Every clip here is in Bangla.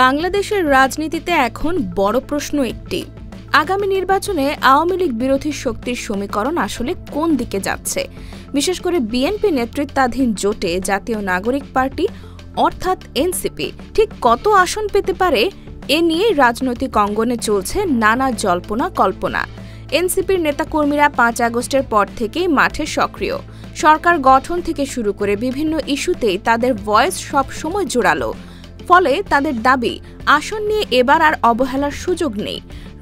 বাংলাদেশের রাজনীতিতে এখন বড় প্রশ্ন একটি, আগামী নির্বাচনে আওয়ামী লীগ বিরোধী শক্তির সমীকরণ আসলে কোন দিকে যাচ্ছে। বিশেষ করে বিএনপি নেতৃত্বাধীন জোটে জাতীয় নাগরিক পার্টি অর্থাৎ এনসিপি ঠিক কত আসন পেতে পারে, এ নিয়ে রাজনৈতিক অঙ্গনে চলছে নানা জল্পনা কল্পনা। এনসিপির নেতাকর্মীরা ৫ আগস্টের পর থেকেই মাঠে সক্রিয়। সরকার গঠন থেকে শুরু করে বিভিন্ন ইস্যুতেই তাদের ভয়েস সব সময় জোরালো। ফলে তাদের দাবি, আসন নিয়ে এবার আর অবহেলার সুযোগ নেই।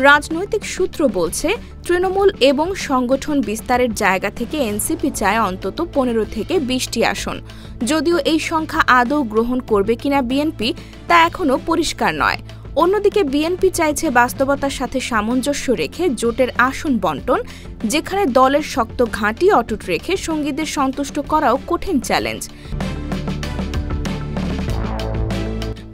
রাজনৈতিক সূত্র বলছে, তৃণমূল এবং সংগঠন বিস্তারের জায়গা থেকে এনসিপি চায় অন্তত ১৫ থেকে ২০টি আসন। যদিও এই সংখ্যা আদৌ গ্রহণ করবে কিনা বিএনপি, তা এখনও পরিষ্কার নয়। অন্যদিকে বিএনপি চাইছে বাস্তবতার সাথে সামঞ্জস্য রেখে জোটের আসন বণ্টন, যেখানে দলের শক্ত ঘাঁটি অটুট রেখে সঙ্গীদের সন্তুষ্ট করাও কঠিন চ্যালেঞ্জ।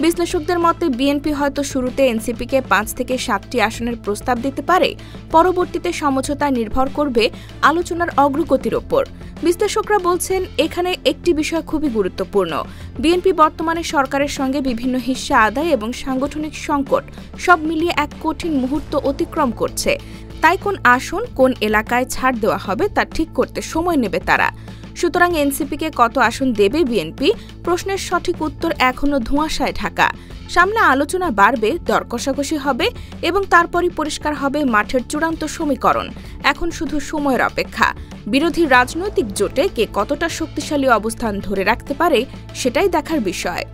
বিশ্লেষকদের মতে বিএনপি হয়তো শুরুতে এনসিপিকে ৫ থেকে ৭টি আসনের প্রস্তাব দিতে পারে, পরবর্তীতে সমঝোতা নির্ভর করবে আলোচনার অগ্রগতির ওপর। বিশ্লেষকরা বলছেন, এখানে একটি বিষয় খুবই গুরুত্বপূর্ণ। বিএনপি বর্তমানে সরকারের সঙ্গে বিভিন্ন হিস্যা আদায় এবং সাংগঠনিক সংকট সব মিলিয়ে এক কঠিন মুহূর্ত অতিক্রম করছে। তাই কোন আসন কোন এলাকায় ছাড় দেওয়া হবে তা ঠিক করতে সময় নেবে তারা। সুতরাং এনসিপিকে কত আসন দেবে বিএনপি, প্রশ্নের সঠিক উত্তর এখনও ধোঁয়াশায় ঢাকা। সামনে আলোচনা বাড়বে, দর কষাকষি হবে এবং তারপরই পরিষ্কার হবে মাঠের চূড়ান্ত সমীকরণ। এখন শুধু সময়ের অপেক্ষা। বিরোধী রাজনৈতিক জোটে কে কতটা শক্তিশালী অবস্থান ধরে রাখতে পারে, সেটাই দেখার বিষয়।